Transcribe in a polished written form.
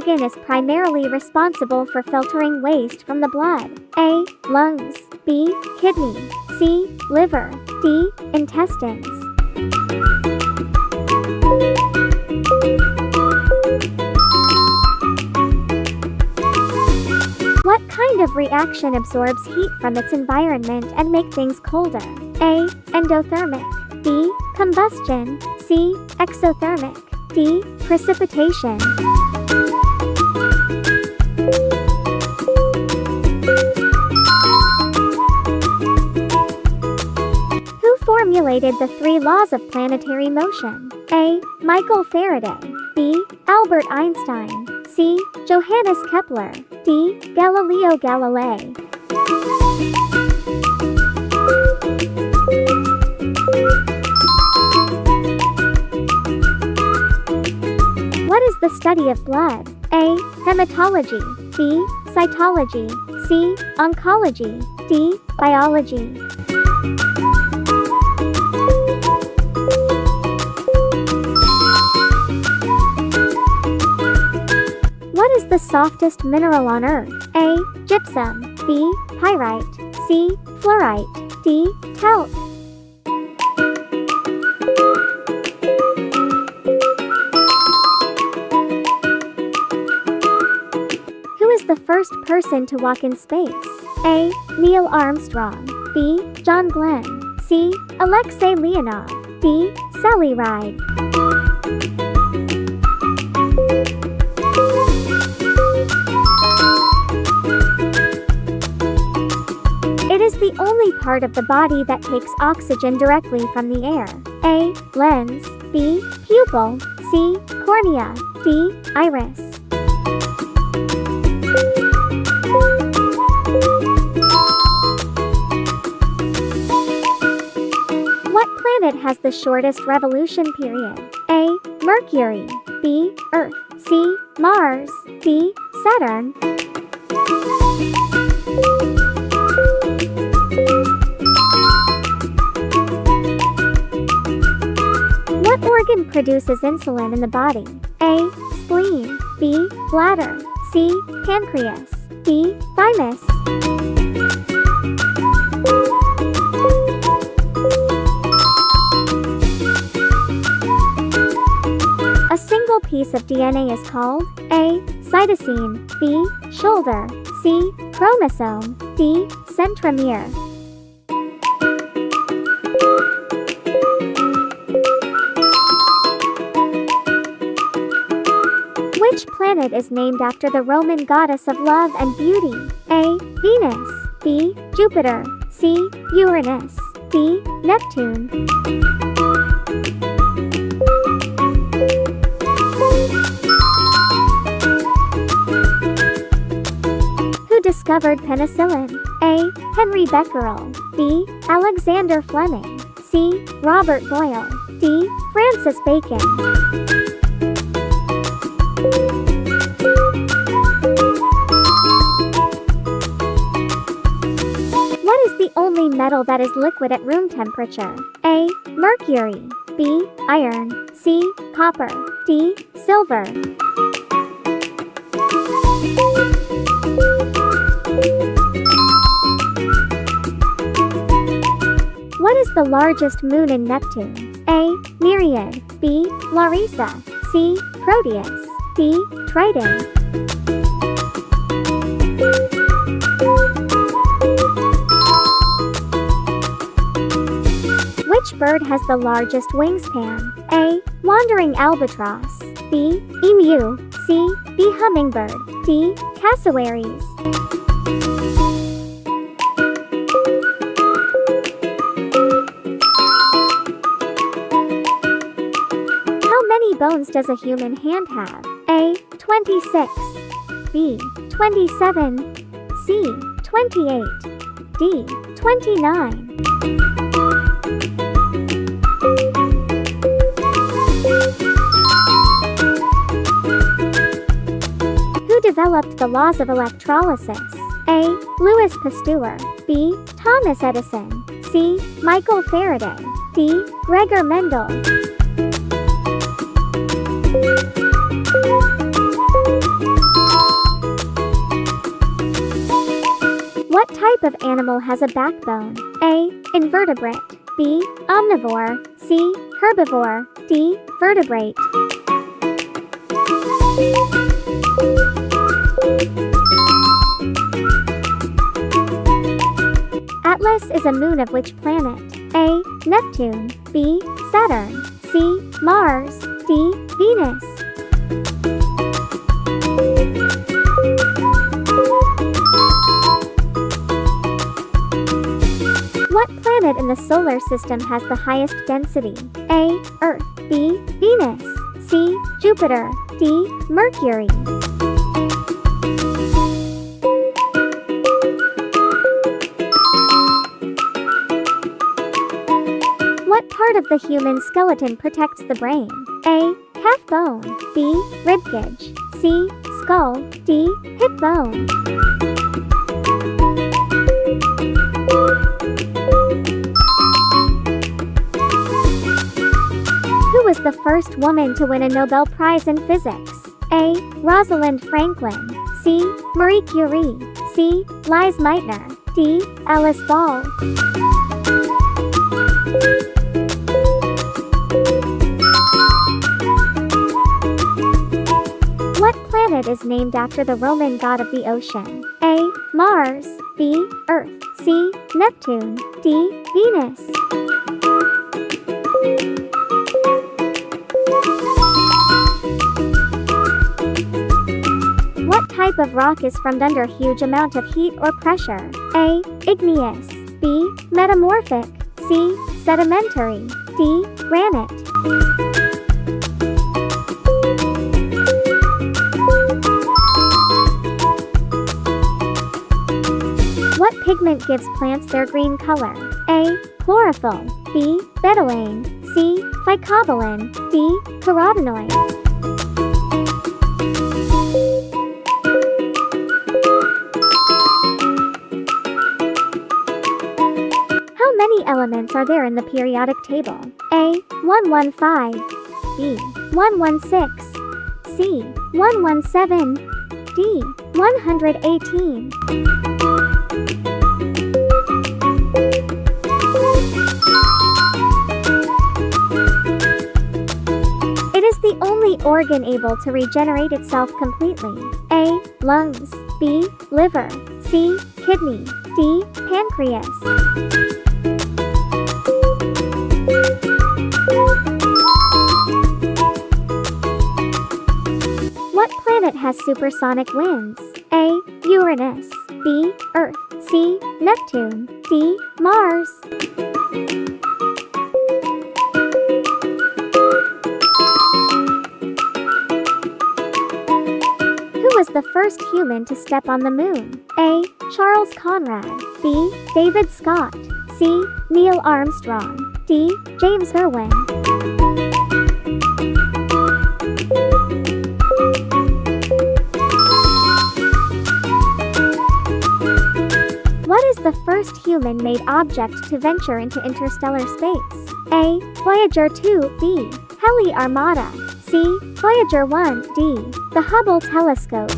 organ is primarily responsible for filtering waste from the blood? A. Lungs. B. Kidney. C. Liver. D. Intestines. What kind of reaction absorbs heat from its environment and makes things colder? A. Endothermic. B. Combustion. C. Exothermic. D. Precipitation. Who formulated the 3 laws of planetary motion? A. Michael Faraday. B. Albert Einstein. C. Johannes Kepler. D. Galileo Galilei. What is the study of blood? A. Hematology. B. Cytology. C. Oncology. D. Biology. What is the softest mineral on Earth? A. Gypsum. B. Pyrite. C. Fluorite. D. Talc. Who is the first person to walk in space? A. Neil Armstrong. B. John Glenn. C. Alexei Leonov. D. Sally Ride. It is the only part of the body that takes oxygen directly from the air. A. Lens. B. Pupil. C. Cornea. D. Iris. What planet has the shortest revolution period? A. Mercury. B. Earth. C. Mars. D. Saturn. What organ produces insulin in the body? A. Spleen. B. Bladder. C. Pancreas. D. Thymus. A single piece of DNA is called A. Cytosine. B. Shoulder. C. Chromosome. D. Centromere. Which planet is named after the Roman goddess of love and beauty? A. Venus. B. Jupiter. C. Uranus. D. Neptune. Who discovered penicillin? A. Henry Becquerel. B. Alexander Fleming. C. Robert Boyle. D. Francis Bacon. What is the only metal that is liquid at room temperature? A. Mercury. B. Iron. C. Copper. D. Silver. What is the largest moon in Neptune? A. Nereid. B. Larissa. C. Proteus. D. Triton. Which bird has the largest wingspan? A. Wandering albatross. B. Emu. C. B. Hummingbird. D. Cassowaries. How many bones does a human hand have? A. 26. B. 27. C. 28. D. 29. Who developed the laws of electrolysis? A. Louis Pasteur. B. Thomas Edison. C. Michael Faraday. D. Gregor Mendel. of animal has a backbone? A. Invertebrate. B. Omnivore. C. Herbivore. D. Vertebrate. Atlas is a moon of which planet? A. Neptune. B. Saturn. C. Mars. D. Venus. What planet in the solar system has the highest density? A. Earth. B. Venus. C. Jupiter. D. Mercury. What part of the human skeleton protects the brain? A. Calf bone. B. Ribcage. C. Skull. D. Hip bone. Who was the first woman to win a Nobel Prize in Physics? A. Rosalind Franklin. C. Marie Curie. C. Lise Meitner. D. Alice Ball. What planet is named after the Roman god of the ocean? A. Mars. B. Earth. C. Neptune. D. Venus. What type of rock is formed under huge amount of heat or pressure? A. Igneous. B. Metamorphic. C. Sedimentary. D. Granite. What pigment gives plants their green color? A. Chlorophyll. B. Betalain. C. Phycobilin. D. carotenoid. How many elements are there in the periodic table? A. 115. B. 116. C. 117. D. 118. It is the only organ able to regenerate itself completely. A. Lungs. B. Liver. C. Kidney. D. Pancreas. What planet has supersonic winds? A. Uranus. B. Earth. C. Neptune. D. Mars. Who was the first human to step on the moon? A. Charles Conrad. B. David Scott. C. Neil Armstrong. D. James Irwin. What is the first human-made object to venture into interstellar space? A. Voyager 2. B. Halley Armada. C. Voyager 1. D. The Hubble telescope.